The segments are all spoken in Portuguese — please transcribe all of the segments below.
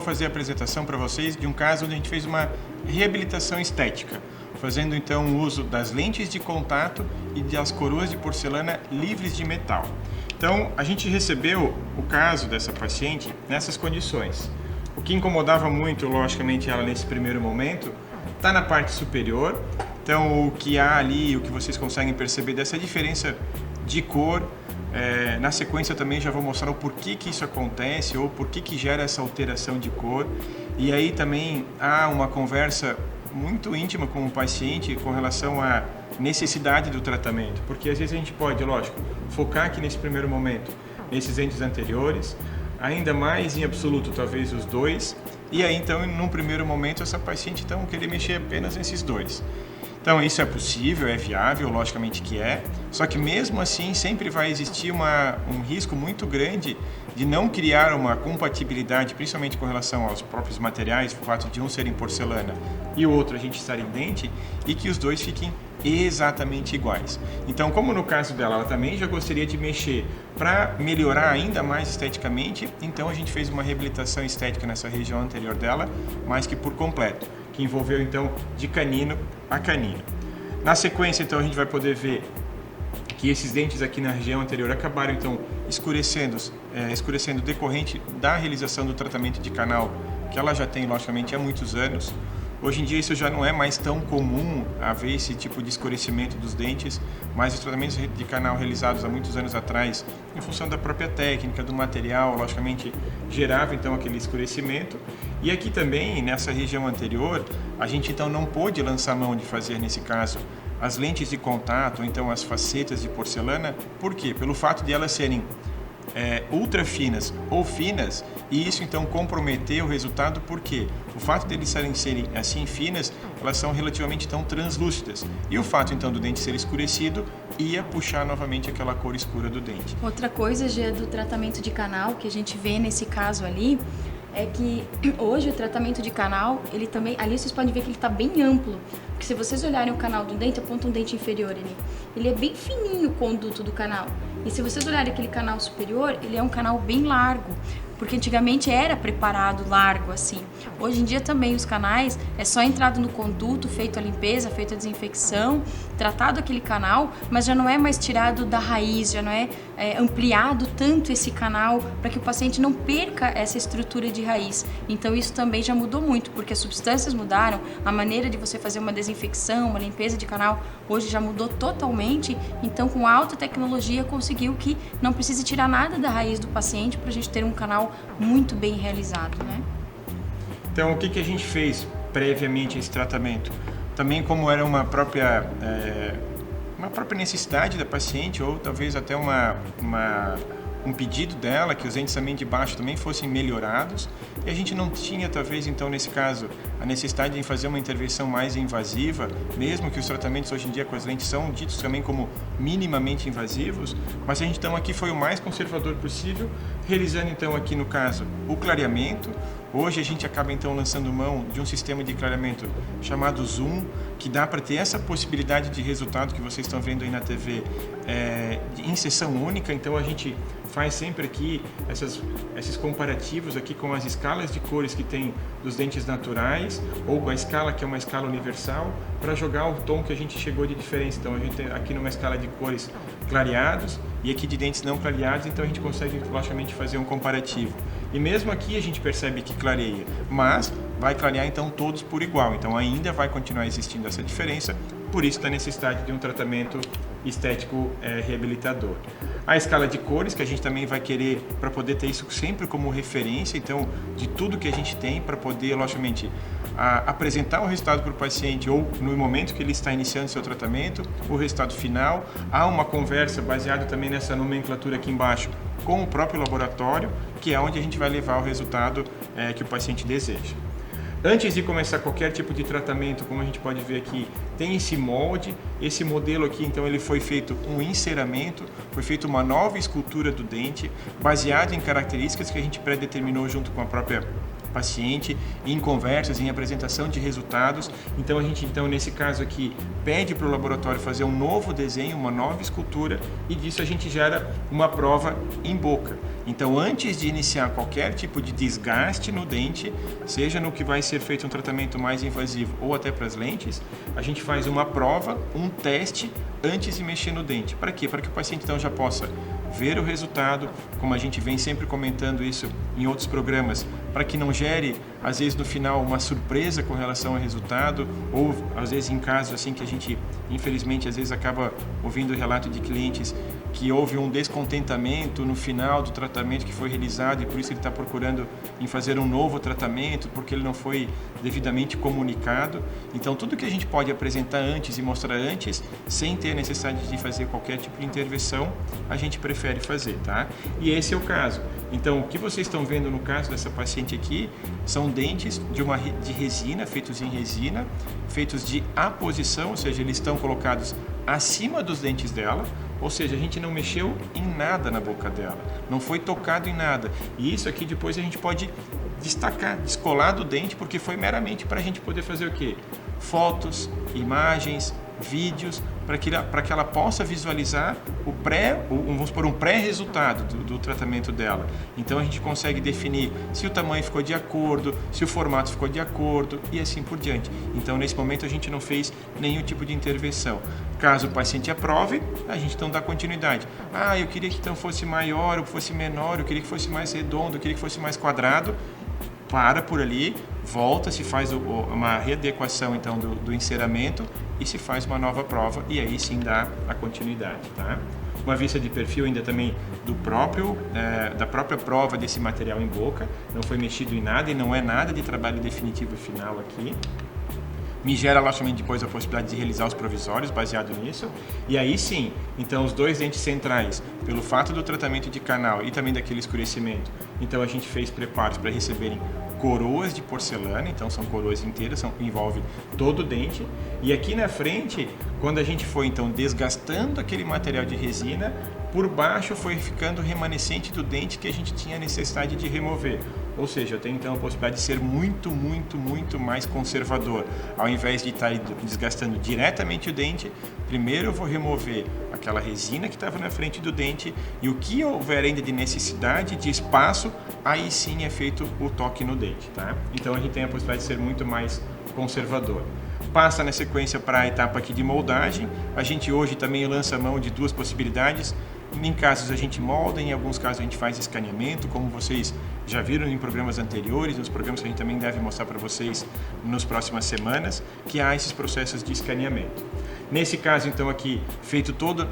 Vou fazer a apresentação para vocês de um caso onde a gente fez uma reabilitação estética, fazendo então o uso das lentes de contato e das coroas de porcelana livres de metal. Então, a gente recebeu o caso dessa paciente nessas condições. O que incomodava muito, logicamente, ela nesse primeiro momento, está na parte superior. Então, o que há ali, o que vocês conseguem perceber dessa diferença de cor. Na sequência também já vou mostrar o porquê que isso acontece ou porquê que gera essa alteração de cor. E aí também há uma conversa muito íntima com o paciente com relação à necessidade do tratamento, porque às vezes a gente pode, lógico, focar aqui nesse primeiro momento nesses entes anteriores, ainda mais em absoluto talvez os dois, e aí então num primeiro momento essa paciente então querer mexer apenas nesses dois. Então isso é possível, é viável, logicamente que é, só que mesmo assim sempre vai existir um risco muito grande de não criar uma compatibilidade, principalmente com relação aos próprios materiais, o fato de um ser em porcelana e o outro a gente estar em dente, e que os dois fiquem exatamente iguais. Então, como no caso dela, ela também já gostaria de mexer para melhorar ainda mais esteticamente, então a gente fez uma reabilitação estética nessa região anterior dela, mais que por completo, que envolveu então de canino a canino. Na sequência, então, a gente vai poder ver que esses dentes aqui na região anterior acabaram então escurecendo decorrente da realização do tratamento de canal que ela já tem, logicamente, há muitos anos. Hoje em dia isso já não é mais tão comum haver esse tipo de escurecimento dos dentes, mas os tratamentos de canal realizados há muitos anos atrás, em função da própria técnica, do material, logicamente gerava então aquele escurecimento. E aqui também, nessa região anterior, a gente então não pôde lançar mão de fazer, nesse caso, as lentes de contato, ou então as facetas de porcelana. Por quê? Pelo fato de elas serem ultra finas ou finas, e isso então comprometeu o resultado, porque o fato de eles serem assim finas, elas são relativamente tão translúcidas, e o fato então do dente ser escurecido ia puxar novamente aquela cor escura do dente. Outra coisa, Gê, do tratamento de canal que a gente vê nesse caso ali, é que hoje o tratamento de canal, ele também, ali vocês podem ver que ele está bem amplo, porque se vocês olharem o canal do dente, aponta um dente inferior ali, ele é bem fininho o conduto do canal, e se vocês olharem aquele canal superior, ele é um canal bem largo, porque antigamente era preparado largo assim. Hoje em dia também os canais é só entrado no conduto, feito a limpeza, feito a desinfecção, tratado aquele canal, mas já não é mais tirado da raiz, já não é ampliado tanto esse canal para que o paciente não perca essa estrutura de raiz. Então isso também já mudou muito, porque as substâncias mudaram, a maneira de você fazer uma desinfecção, uma limpeza de canal, hoje já mudou totalmente. Então com alta tecnologia conseguiu que não precise tirar nada da raiz do paciente para a gente ter um canal muito bem realizado, né? Então, o que a gente fez previamente a esse tratamento? Também, como era uma própria necessidade da paciente, ou talvez até um pedido dela, que os dentes também de baixo também fossem melhorados, e a gente não tinha, talvez, então, nesse caso, a necessidade de fazer uma intervenção mais invasiva, mesmo que os tratamentos hoje em dia com as lentes são ditos também como minimamente invasivos, mas a gente então aqui foi o mais conservador possível, realizando então aqui no caso o clareamento. Hoje a gente acaba então lançando mão de um sistema de clareamento chamado Zoom, que dá para ter essa possibilidade de resultado que vocês estão vendo aí na TV em sessão única. Então a gente faz sempre aqui esses comparativos aqui com as escalas de cores que tem dos dentes naturais, ou a escala que é uma escala universal, para jogar o tom que a gente chegou de diferença. Então a gente tem aqui numa escala de cores clareados e aqui de dentes não clareados, então a gente consegue logicamente fazer um comparativo. E mesmo aqui a gente percebe que clareia, mas vai clarear então todos por igual, então ainda vai continuar existindo essa diferença, por isso da necessidade de um tratamento estético reabilitador. A escala de cores, que a gente também vai querer para poder ter isso sempre como referência, então de tudo que a gente tem para poder, logicamente, apresentar o resultado para o paciente, ou no momento que ele está iniciando seu tratamento, o resultado final. Há uma conversa baseada também nessa nomenclatura aqui embaixo com o próprio laboratório, que é onde a gente vai levar o resultado que o paciente deseja. Antes de começar qualquer tipo de tratamento, como a gente pode ver aqui, tem esse molde, esse modelo aqui, então ele foi feito um enceramento, foi feita uma nova escultura do dente, baseado em características que a gente pré-determinou junto com a própria paciente, em conversas, em apresentação de resultados. Então a gente, nesse caso aqui, pede para o laboratório fazer um novo desenho, uma nova escultura, e disso a gente gera uma prova em boca. Então, antes de iniciar qualquer tipo de desgaste no dente, seja no que vai ser feito um tratamento mais invasivo ou até para as lentes, a gente faz uma prova, um teste antes de mexer no dente. Para quê? Para que o paciente então já possa ver o resultado, como a gente vem sempre comentando isso em outros programas, para que não gere, às vezes no final, uma surpresa com relação ao resultado, ou às vezes em casos assim que a gente, infelizmente, às vezes acaba ouvindo relato de clientes que houve um descontentamento no final do tratamento que foi realizado e por isso ele está procurando em fazer um novo tratamento, porque ele não foi devidamente comunicado. Então, tudo que a gente pode apresentar antes e mostrar antes, sem ter necessidade de fazer qualquer tipo de intervenção, a gente prefere fazer, tá? E esse é o caso. Então, o que vocês estão vendo no caso dessa paciente aqui, são dentes de resina, feitos em resina, feitos de aposição, ou seja, eles estão colocados acima dos dentes dela, ou seja, a gente não mexeu em nada na boca dela, não foi tocado em nada. E isso aqui depois a gente pode destacar, descolar do dente, porque foi meramente para a gente poder fazer o quê? Fotos, imagens, vídeos, para que ela possa visualizar vamos supor, um pré-resultado do tratamento dela. Então a gente consegue definir se o tamanho ficou de acordo, se o formato ficou de acordo e assim por diante. Então nesse momento a gente não fez nenhum tipo de intervenção. Caso o paciente aprove, a gente então dá continuidade. Eu queria que então fosse maior ou fosse menor, eu queria que fosse mais redondo, eu queria que fosse mais quadrado. Para por ali, volta, se faz uma readequação então do enceramento e se faz uma nova prova e aí sim dá a continuidade, tá? Uma vista de perfil ainda também da própria prova desse material em boca, não foi mexido em nada e não é nada de trabalho definitivo final aqui. Me gera logicamente depois a possibilidade de realizar os provisórios baseado nisso. E aí sim, então os dois dentes centrais, pelo fato do tratamento de canal e também daquele escurecimento, então a gente fez preparos para receberem coroas de porcelana, então são coroas inteiras, envolve todo o dente. E aqui na frente, quando a gente foi então desgastando aquele material de resina, por baixo foi ficando remanescente do dente que a gente tinha necessidade de remover. Ou seja, eu tenho então a possibilidade de ser muito, muito, muito mais conservador. Ao invés de estar desgastando diretamente o dente, primeiro eu vou remover aquela resina que estava na frente do dente e o que houver ainda de necessidade, de espaço, aí sim é feito o toque no dente, tá? Então a gente tem a possibilidade de ser muito mais conservador. Passa na sequência para a etapa aqui de moldagem. A gente hoje também lança mão de duas possibilidades. Em casos a gente molda, em alguns casos a gente faz escaneamento, como vocês já viram em programas anteriores, nos programas que a gente também deve mostrar para vocês nas próximas semanas, que há esses processos de escaneamento. Nesse caso, então, aqui, feito toda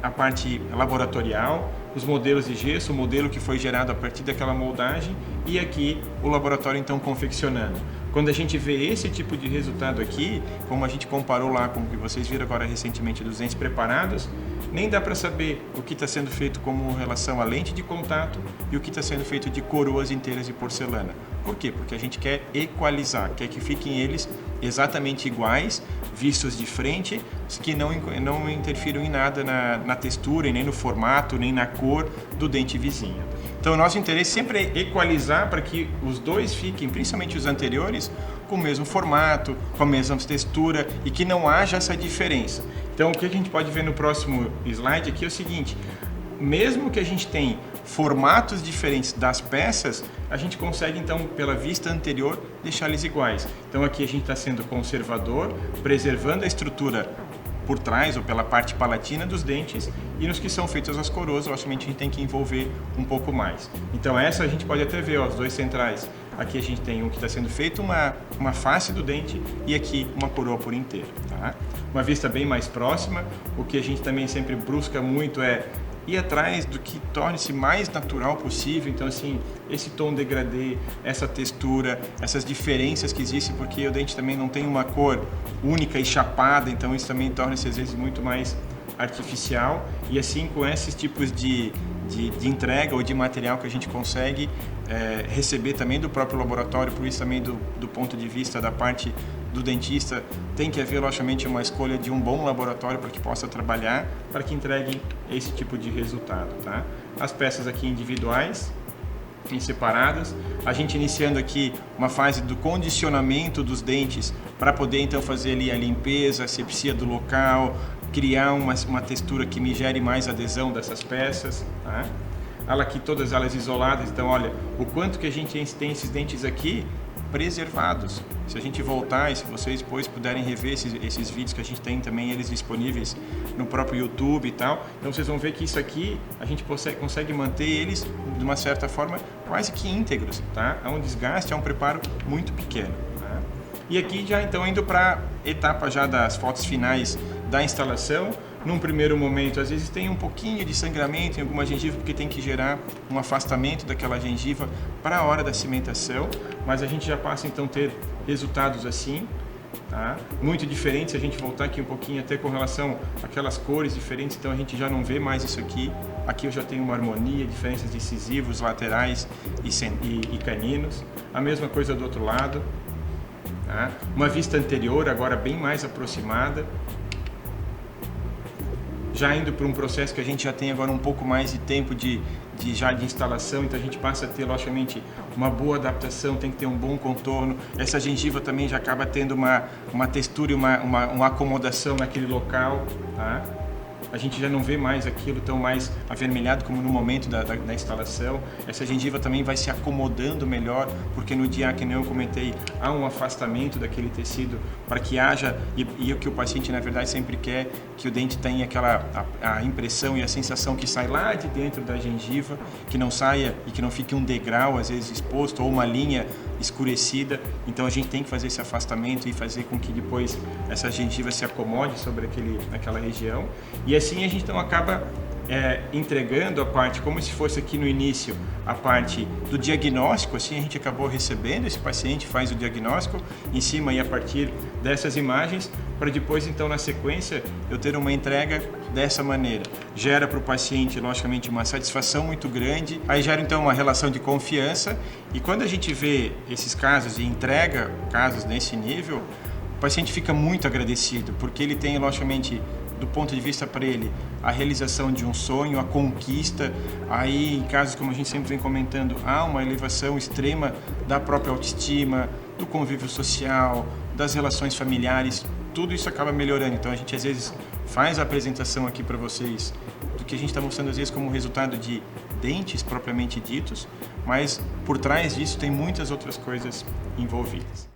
a parte laboratorial, os modelos de gesso, o modelo que foi gerado a partir daquela moldagem e aqui o laboratório, então, confeccionando. Quando a gente vê esse tipo de resultado aqui, como a gente comparou lá com o que vocês viram agora recentemente dos dentes preparados, nem dá para saber o que está sendo feito com relação à lente de contato e o que está sendo feito de coroas inteiras de porcelana. Por quê? Porque a gente quer equalizar, quer que fiquem eles exatamente iguais, vistos de frente, que não interfiram em nada na textura, e nem no formato, nem na cor do dente vizinho. Então, o nosso interesse sempre é equalizar para que os dois fiquem, principalmente os anteriores, com o mesmo formato, com a mesma textura e que não haja essa diferença. Então, o que a gente pode ver no próximo slide aqui é o seguinte: mesmo que a gente tenha formatos diferentes das peças, a gente consegue, então, pela vista anterior, deixar eles iguais. Então, aqui a gente está sendo conservador, preservando a estrutura por trás ou pela parte palatina dos dentes, e nos que são feitas as coroas, logicamente a gente tem que envolver um pouco mais. Então essa a gente pode até ver, os dois centrais. Aqui a gente tem um que está sendo feito uma face do dente e aqui uma coroa por inteiro, tá? Uma vista bem mais próxima. O que a gente também sempre busca muito é ir atrás do que torne-se mais natural possível. Então, assim, esse tom degradê, essa textura, essas diferenças que existem, porque o dente também não tem uma cor única e chapada, então isso também torna-se às vezes muito mais artificial. E assim, com esses tipos de entrega ou de material que a gente consegue receber também do próprio laboratório, por isso também do ponto de vista da parte do dentista, tem que haver, logicamente, uma escolha de um bom laboratório para que possa trabalhar, para que entregue esse tipo de resultado, tá? As peças aqui individuais, em separadas, a gente iniciando aqui uma fase do condicionamento dos dentes para poder então fazer ali a limpeza, a asepsia do local, criar uma textura que me gere mais adesão dessas peças, tá? ela aqui, todas elas isoladas. Então, olha, o quanto que a gente tem esses dentes aqui preservados. Se a gente voltar e se vocês depois puderem rever esses vídeos que a gente tem também, eles disponíveis no próprio YouTube e tal, então vocês vão ver que isso aqui a gente consegue manter eles de uma certa forma quase que íntegros, tá? Há um desgaste, há um preparo muito pequeno. Tá? E aqui já então indo para a etapa já das fotos finais da instalação. Num primeiro momento, às vezes tem um pouquinho de sangramento em alguma gengiva, porque tem que gerar um afastamento daquela gengiva para a hora da cimentação, mas a gente já passa então a ter resultados assim, tá? Muito diferentes. Se a gente voltar aqui um pouquinho até com relação àquelas cores diferentes, então a gente já não vê mais isso aqui. Aqui eu já tenho uma harmonia, diferenças de incisivos, laterais e caninos. A mesma coisa do outro lado, tá? Uma vista anterior, agora bem mais aproximada. Já indo para um processo que a gente já tem agora um pouco mais de tempo de instalação, então a gente passa a ter, logicamente, uma boa adaptação, tem que ter um bom contorno. Essa gengiva também já acaba tendo uma textura e uma acomodação naquele local, tá? A gente já não vê mais aquilo tão mais avermelhado como no momento da instalação. Essa gengiva também vai se acomodando melhor, porque no dia, que nem eu comentei, há um afastamento daquele tecido para que haja, e o que o paciente na verdade sempre quer, que o dente tenha a impressão e a sensação que sai lá de dentro da gengiva, que não saia e que não fique um degrau às vezes exposto ou uma linha escurecida. Então a gente tem que fazer esse afastamento e fazer com que depois essa gengiva se acomode sobre aquela região. E assim a gente então acaba entregando a parte, como se fosse aqui no início, a parte do diagnóstico. Assim a gente acabou recebendo, esse paciente faz o diagnóstico em cima e a partir dessas imagens, para depois então na sequência eu ter uma entrega dessa maneira. Gera para o paciente, logicamente, uma satisfação muito grande, aí gera então uma relação de confiança, e quando a gente vê esses casos e entrega casos nesse nível, o paciente fica muito agradecido, porque ele tem, logicamente, do ponto de vista para ele, a realização de um sonho, a conquista. Aí, em casos como a gente sempre vem comentando, há uma elevação extrema da própria autoestima, do convívio social, das relações familiares, tudo isso acaba melhorando. Então a gente às vezes faz a apresentação aqui para vocês do que a gente está mostrando às vezes como resultado de dentes propriamente ditos, mas por trás disso tem muitas outras coisas envolvidas.